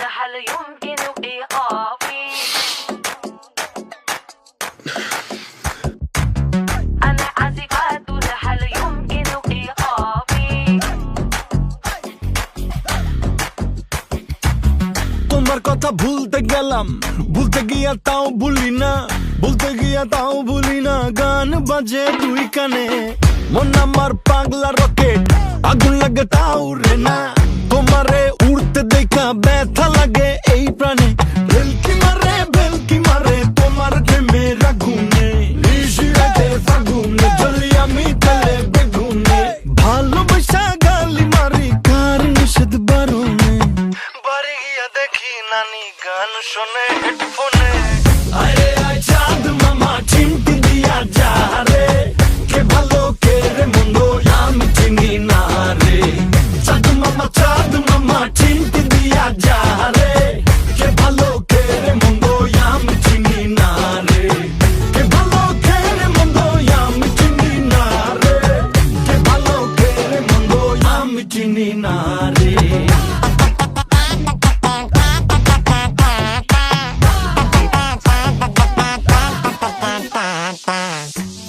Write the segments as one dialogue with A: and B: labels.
A: هل يمكن إيقافي أنا آسفة هل يمكن إيقافي
B: তোমার কথা ভুলতে গেলাম ভুলতে গিয়া তাও ভুলি না ভুলতে গিয়া তাও ভুলি না গান বাজে দুই কানে মন আমার পাগলা রকেট আগুন লাগে তাও রে না তোমারে উড়তে দেখা ব্যথা লাগে এই প্রাণে ভেলকি মারে তোমার প্রেমের আগুনে নিশিরাতে ফাগুনে জ্বলি আমি তেলে বেগুনে ভালোবাসা গালি মারি কার নিষেধ বারণে বাড়ি গিয়া দেখি নানি গান শোনে হেডফোনে আরে আয় চাঁদ মামা চিমটি দিয়া যা রে কে ভালো কে রে মন্দ আমি চিনি না রে চাঁদ মামা চিমটি দিয়া যা রে কে ভালো কে রে মন্দ আমি চিনি না রে কে ভালো কে রে মন্দ আমি চিনি না রে কে ভালো কে রে মন্দ আমি চিনি না রে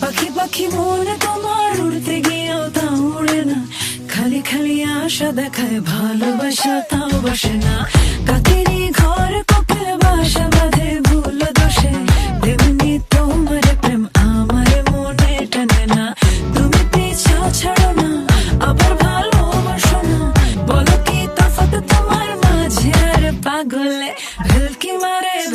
C: পাখি পাখি মনে তোমার উড়তে গিয়েও তা উড়ে না খালি খালি আশা দেখায় ভালোবাসা তাও বাসে না কাকেরই ঘর কোকিল বাসা বাঁধে ভুল দোষে তেমনি তোমার প্রেম আমার মনে টানে না তুমি পিছা ছাড়ো না আবার ভালোবাসো না বলো কি তফাৎ তোমার মাঝে আর পাগলে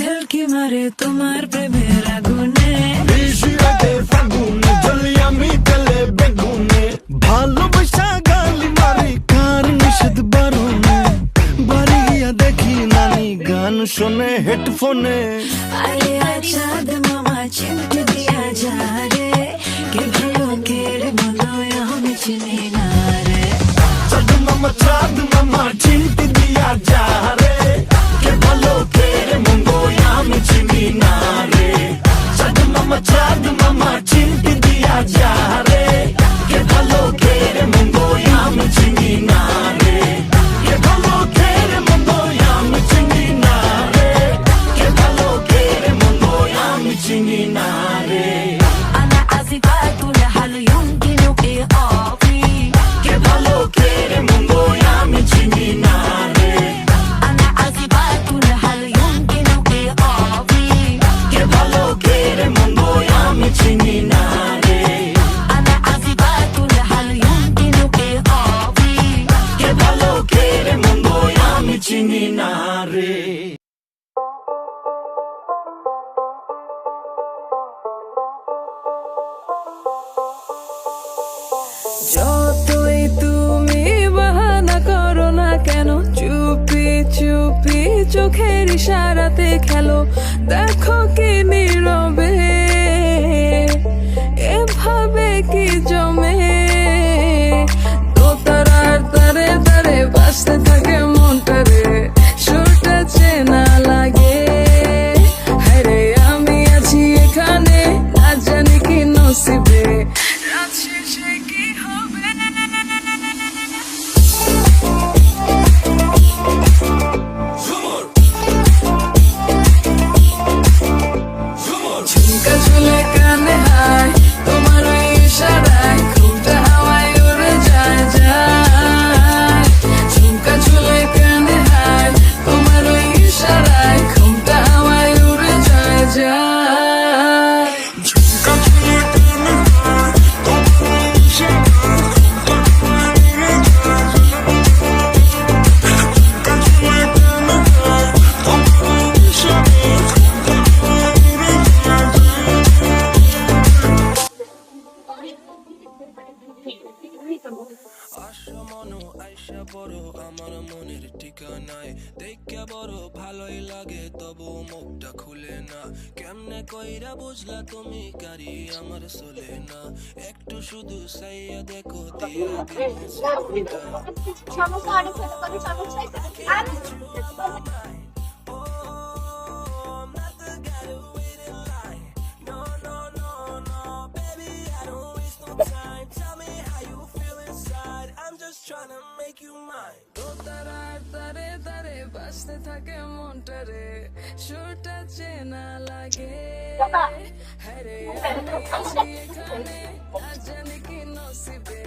C: ভেলকি মারে তোমার প্রেমের আগুনে
B: নিশিরাতে ফাগুনে জ্বলি আমি তেলে বেগুনে ভালোবাসা গালি মারি কার নিষেধ বারণে বাড়ি গিয়া দেখি নানি গান শোনে হেডফোনে
C: আরে চাঁদ মামা চিমটি দিয়া যা রে কে ভালো কে রে মনে আমি চিনি না রে
B: চাঁদ মামা চিমটি দিয়া যা রে কে ভালো কে রে মন্দ আমি চিনি না রে চাঁদ মামা চিমটি দিয়া যা রে কে ভালো কে রে মন্দ আমি চিনি না রে কে ভালো কে রে মন্দ আমি চিনি না রে কে ভালো কে রে মন্দ আমি চিনি না রে
A: أنا آسفة هل يمكن إيقافي
B: কে ভালো কে রে মন্দ আমি চিনি না রে
A: أنا آسفة هل يمكن إيقافي
B: কে ভালো কে রে মন্দ আমি চিনি না রে
A: أنا آسفة هل يمكن إيقافي
B: কে ভালো কে রে মন্দ আমি চিনি না রে
C: যতই তুমি বাহানা করো না কেন চুপি চুপি চোখের ইশারাতে খেলো দেখো কি নীরবে এভাবে কি জমে দোতারার তারে তারে বাজতে থাকে মনটারে সুরটা চেনা লাগে হরে আমি আছি এখানে না জানি কি নসিবে রাত শেষে কি হবে ঝুমকা ঝুলে কানে হায় তোমার ওই ইশারায় ঘুমটা হাওয়ায় উড়ে যায় যায় ঝুমকা ঝুলে কানে হায় তোমার ওই ইশারায় ঘুমটা হাওয়ায় উড়ে যায় যায় ঝুমকা ঝুলে কানে হায় তোমার ওই ইশারায় ঝুমকা ঝুলে কানে হায় তোমার ওই ইশারায় ঘুমটা হাওয়ায় উড়ে যায়
D: আসো মনো আইসা পড়ো আমার মনের ঠিকানায় দেখে বড় ভালোই লাগে তবু মুখটা খুলে না কেমনে কইরা বুঝলা তুমি কারি আমার চলে না একটু শুধু সাইয়া দেখো দিয়া দিন
E: সমস্যা অনেক ছোট করে সমস্যা
D: Trying to make you mine.
C: বাসতে থাকে মনটা রে সুরটা চেনা লাগে হ্যাঁ রে আমি আছি এখানে আজ জানি কি নসিবে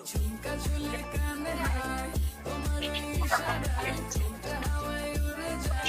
C: ঝুমকা ঝুলে কানে হায় তোমার ওই ইশারায় ঝুমকা হাওয়ায় উড়ে যায়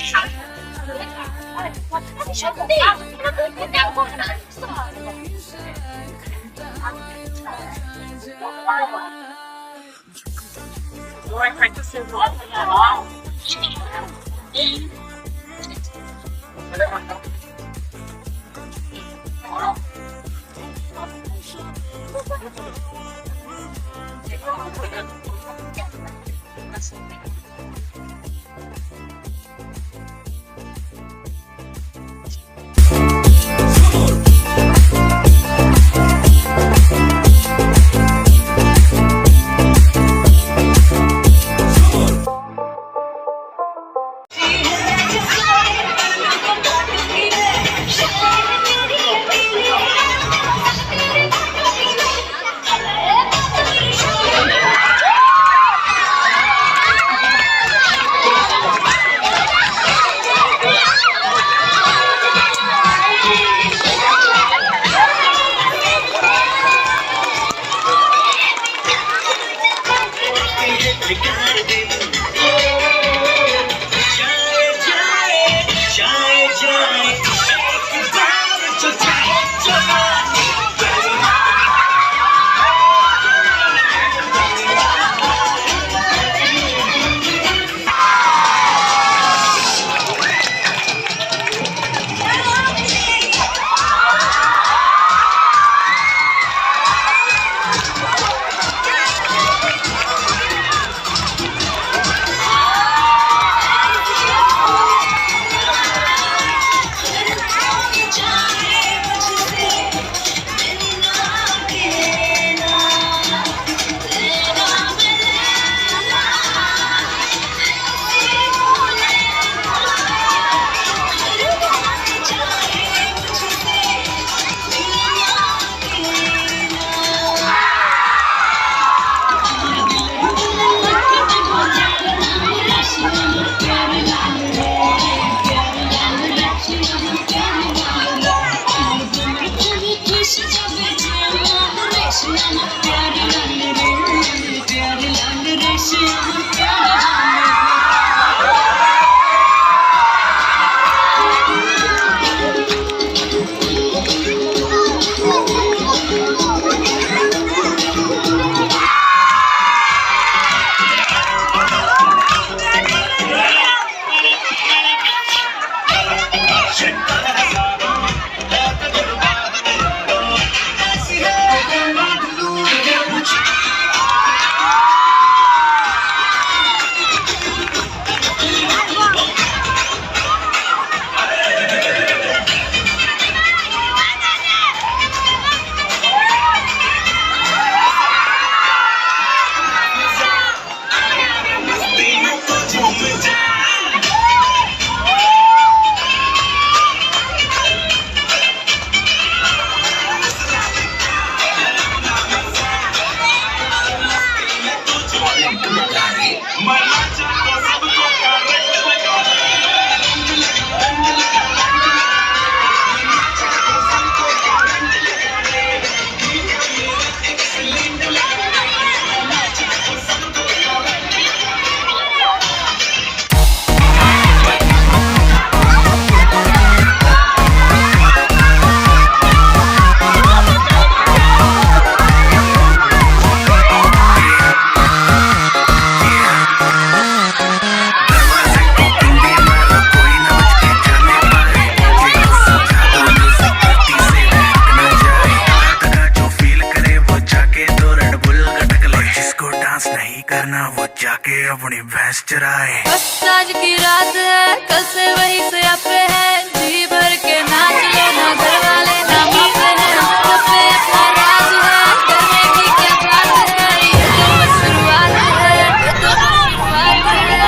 F: करना वो जाके अपनी भैंस चराए।
G: बस आज की रात है, कल से वही से अपे है, जी भर के नाच लो ना घर वाले ना मापे हैं, सब पे अपना राज है, करने की क्या बात है, ये तो बस शुरुआत है, ये तो बस शुरुआत है।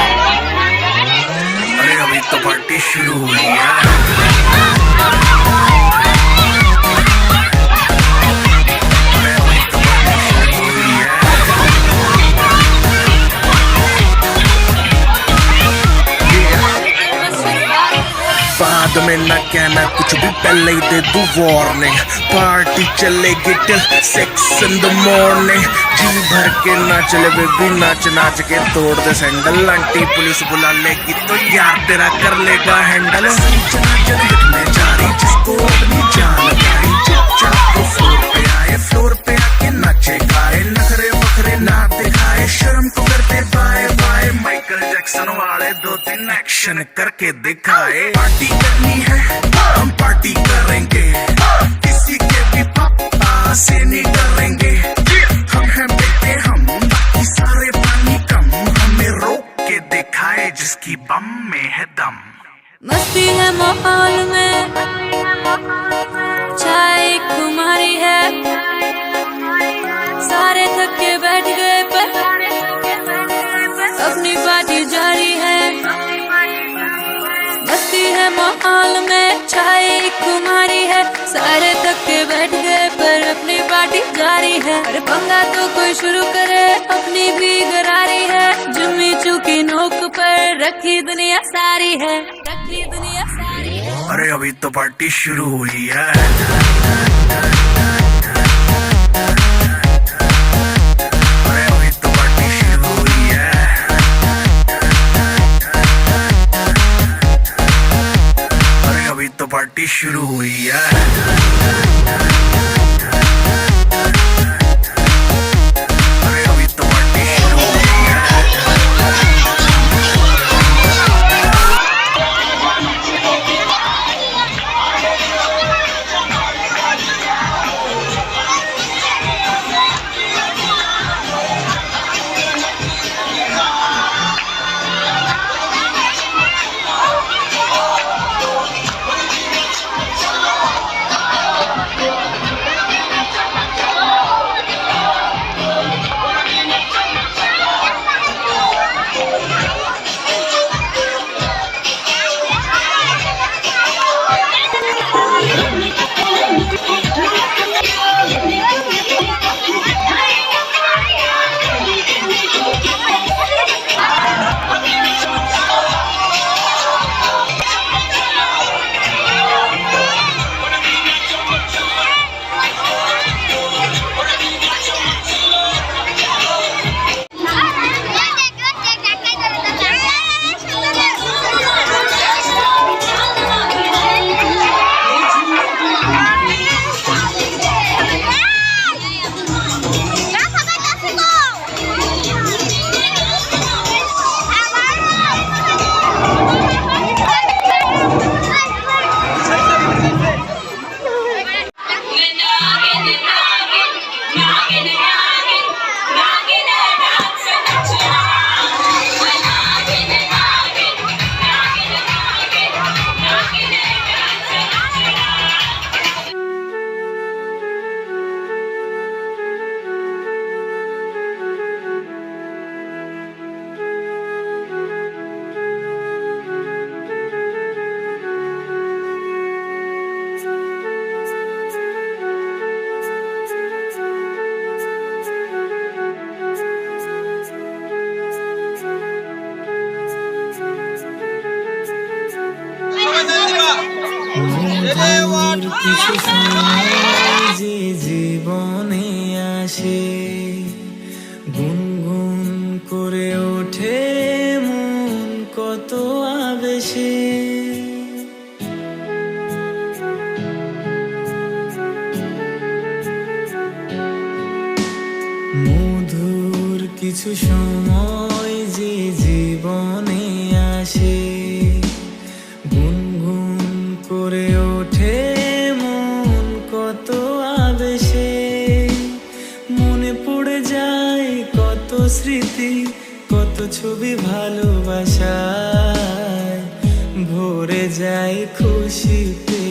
F: अरे अभी तो पार्टी शुरू हुई है। कुछ भी पहले ही दे दूं वार्निंग पार्टी चलेगी टिल 6 in the morning जी भर के नाच ले बेबी नाच नाच के तोड़ दे सैंडल आंटी पुलिस बुला लेगी तो यार तेरा कर लेगा हैंडल में जारी जिसको अपनी जान लगाई चुपचाप वो फ्लोर पे आके नाचे गाए नखरे वखरे ना दिखाए शर्म को करते बाय बाय माइकल जैक्सन वाले 2-3 एक्शन करके दिखाए पार्टी करनी है हम पार्टी करेंगे किसी के भी पापा से नहीं डरेंगे हम हैं बेटे हम बाकी सारे पानी कम हमें रोक के दिखाए जिसकी बम में है दम
G: मस्ती है माहौल में चाय कुमारी है सारे थक के बैठ गए पर अपनी पार्टी जारी है मस्ती है माहौल में चाय कुमारी है सारे थक के बैठ गए पर अपनी पार्टी जारी है अरे पंगा तो कोई शुरू करे अपनी भी गरारी है जुम्मी चूकी नोक पर रखी दुनिया सारी है
F: अरे अभी तो पार्टी शुरू हुई है अरे अभी तो पार्टी शुरू हुई है अरे अभी तो पार्टी शुरू हुई है अरे अभी तो पार्टी शुरू हुई है
C: কিছু সময় যে জীবনে আসে গুনগুন করে ওঠে মন কত আবেশে মধুর কিছু সময় যে জীবনে আসে গুনগুন করে ওঠে মন কত আবেশে মনে পড়ে যায় কত স্মৃতি কত ছবি ভালোবাসায় ভরে যায় খুশিতে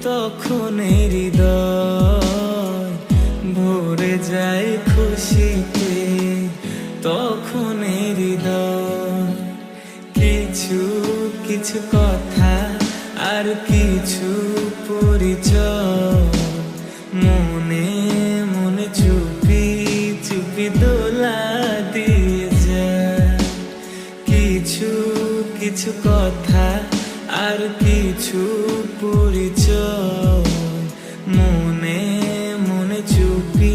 C: তখন হৃদয় ভরে যায় খুশিতে তখন হৃদয় কিছু কিছু কথা আর কিছু পরিচয় মনে মনে চুপি চুপি দোলা দিয়ে যায় কিছু কিছু কথা আর কিছু
H: মনে মনে চুপি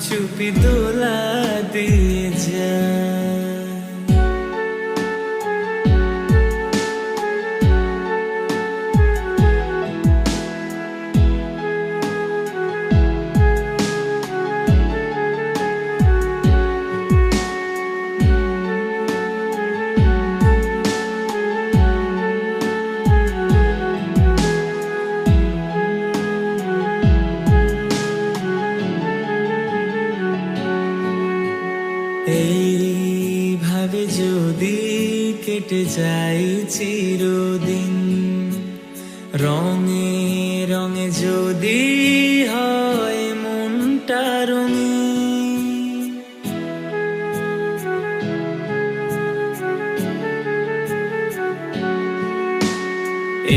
H: চুপি দোলা দিয়ে যায়। এইভাবে যদি কেটে যায় চিরদিন, রঙে রঙে যদি হয় মনটা রঙিন,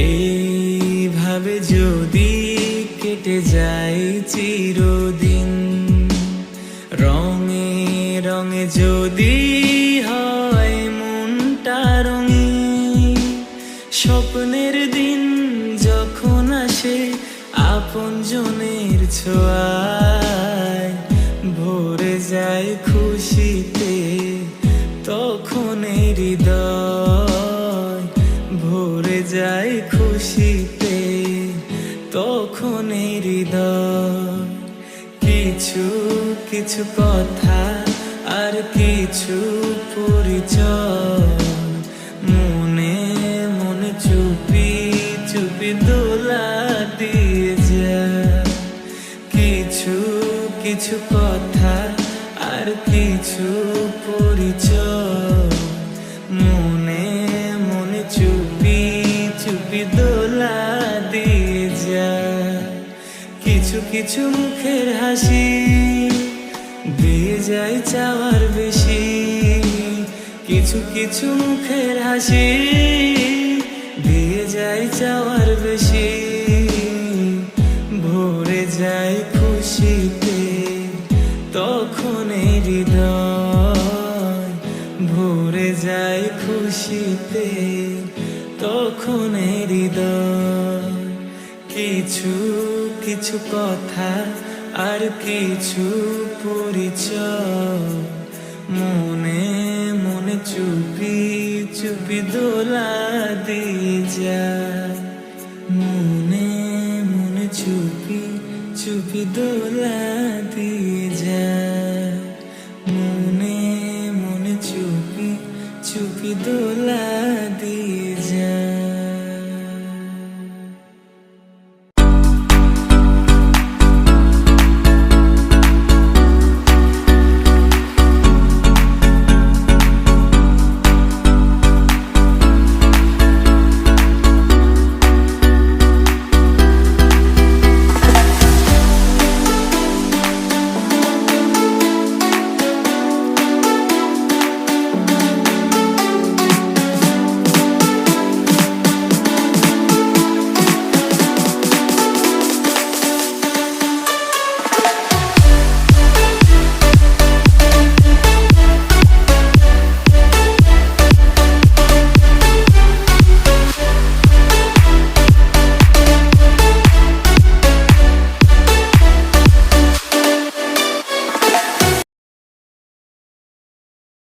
H: এইভাবে যদি কেটে যায় চিরদিন, রঙে রঙে যদি হয় মনটা রঙিন, স্বপ্নের দিন যখন আসে আপনজনের ছোঁয়ায়, ভরে যায় খুশিতে তখন হৃদয়, ভরে যায় খুশিতে তখন হৃদয়। কিছু কিছু কথা আর কিছু পরিচয়, মনে মনে চুপি চুপি দোলা দিয়ে যায়। কিছু কিছু কথা আর কিছু পরিচয়, মনে মনে চুপি চুপি দোলা দিয়ে যায়। কিছু কিছু মুখের হাসি দিয়ে যায় চাওয়ার বেশি, কিছু কিছু মুখের হাসি দিয়ে যায় চাওয়ার বেশি, ভরে যায় খুশিতে তখন হৃদয়, ভরে যায় খুশিতে তখন হৃদয়। কিছু কিছু কথা আর কিছু পরিচয়, মনে মনে চুপি চুপি দোলা দিয়ে যায়। মনে মনে চুপি চুপি দোলা দিয়ে